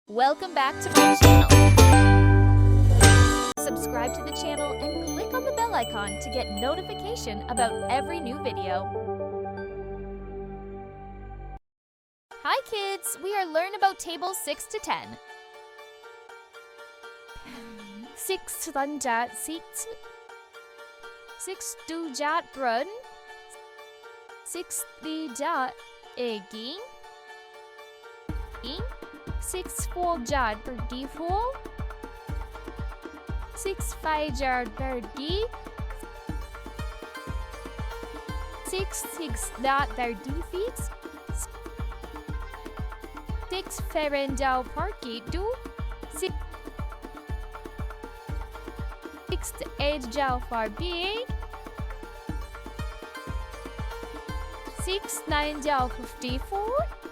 Welcome back to my channel. Subscribe to the channel and click on the bell icon to get notification about every new video. Hi kids, we are learning about tables 6 to 10. 6 1 6 6 2 brun 6 3 egin 6 4 per d4 6 5 per d 6 6 per d feet 6 ferendal parky do 6 8 jaw for b 6 9 jaw 54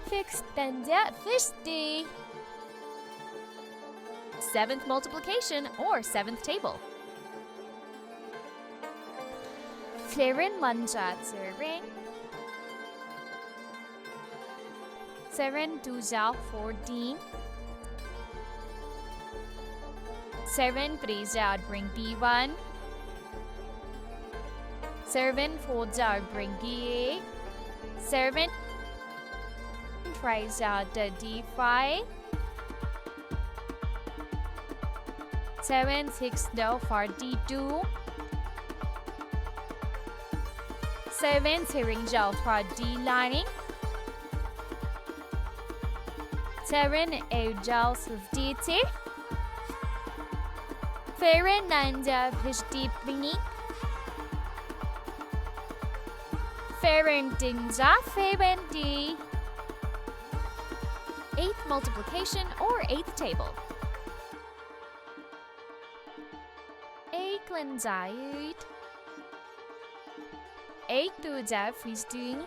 6 10 50. Seventh multiplication or seventh table. Fleren manjat sering. Seren 2 jaw 14. Seren 3 jaw bring b1. Seren 4 jaw bring b8. Seren tries out the d5 7 6 no for d2 7 tearing jaw for d9 7 8 jaws of d2 Feren 9 jaw fish deep beneath Feren ding jaw Feren d eighth multiplication or eighth table. A cleansite. 8 to the freezing.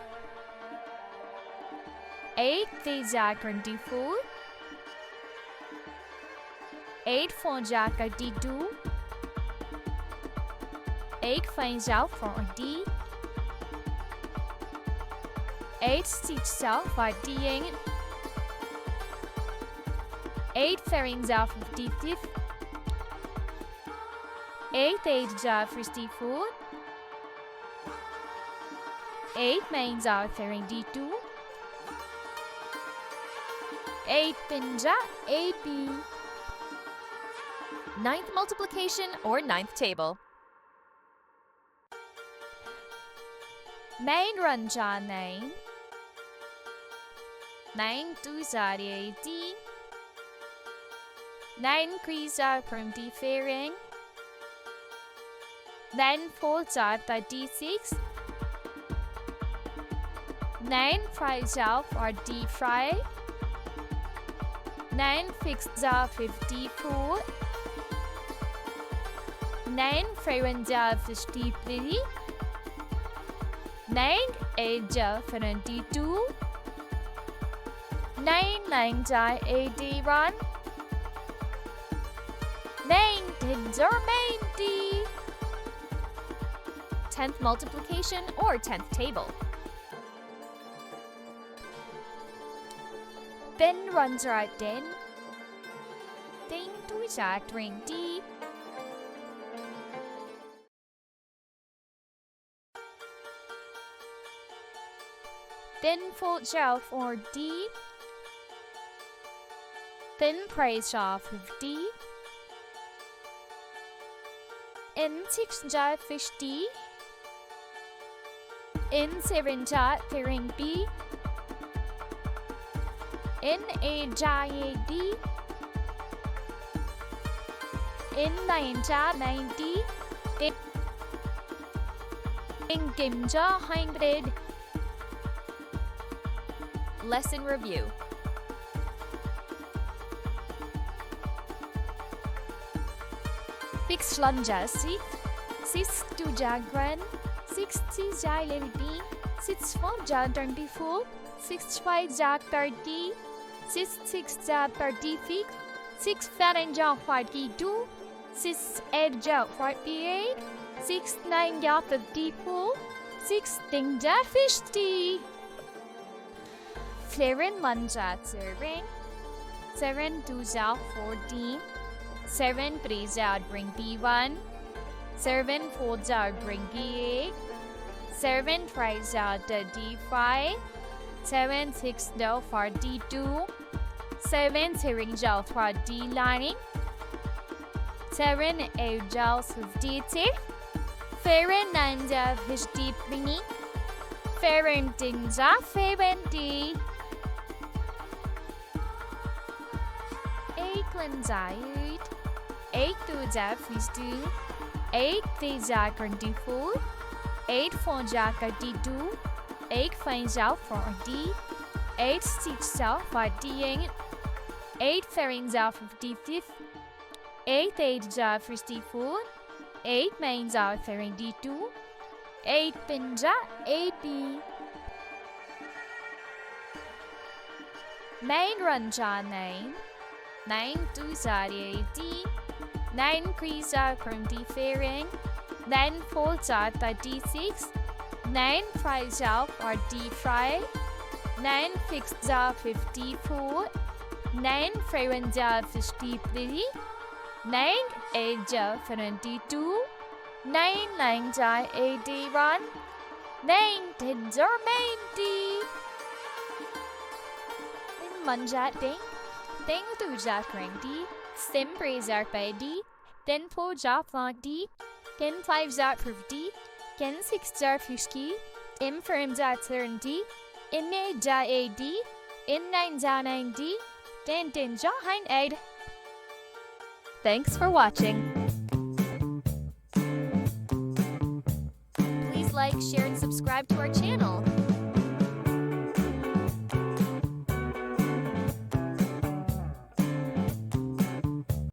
8 the jack and d4. 8 for jack and d2. 8 finds out for d. 8 sits out for d. 8 fairings out of d5 8 8 jaw for d4 8 mains out fairing d2 8 pinja 8 b. Ninth multiplication or ninth table. Main run jaw 9 9 2 jaw d 9 crease from d fairing 9 4 d6 9 5 for d5 9 fixed 54 9 fairing 53 9 8 for d2 9 9 d1 9 10 main d. 10th multiplication or 10th table. Then runs right then. Then to jack ring d. Then fold jaw for d. Then praise off of d. In 6 jaw fish d. In 7 jaw pairing b. In 8 jaw d. In 9 jaw 90. In kim jaw 100. Lesson review. Fix lunja 6 2 jagran 6 6 jai lady 6 4 jag turn before 6 5 jag per d 6 6 jag per d feet 6 faren jag for d2 6 8 jag for d8 6 9 jag for d4 6 ding jag fish d 7 1 ja 7. 7 2 ja 14. 7 3 ja 21. 7 4 ja 28. 7 5 ja 35. 7 6 ja 42. 7 7 ja 49. 7 8 ja 52. 9 ja 53. 10 ja 70. 8 1 ja 8. 8 2 ja 15. 8 3 ja 24. 8 4 ja 32. 8 5 ja 40. 8 6 ja 48. 8 7 ja 55. 8 8 ja 54. 8 9 ja 32. 8 10 ja 80. 9 1 ja 9. 9 2 ja 80. 9 3 ja 24. 9 4 ja 36. 9 5 ja 45. 9 6 ja 54. 9 7 ja 53. 9 8 ja 72. 9 9 ja 81. 9 10 ja 90. 1 ja 10. 10 2 ja 20. 10 3 ja 30. 10 4 ja 40. 10 5 ja 50. 10 6 ja 50. 10 7 ja 70. 10 8 ja 80. 10 9 ja 90. 10 10 ja 100. Thanks for watching. Please like, share, and subscribe to our channel.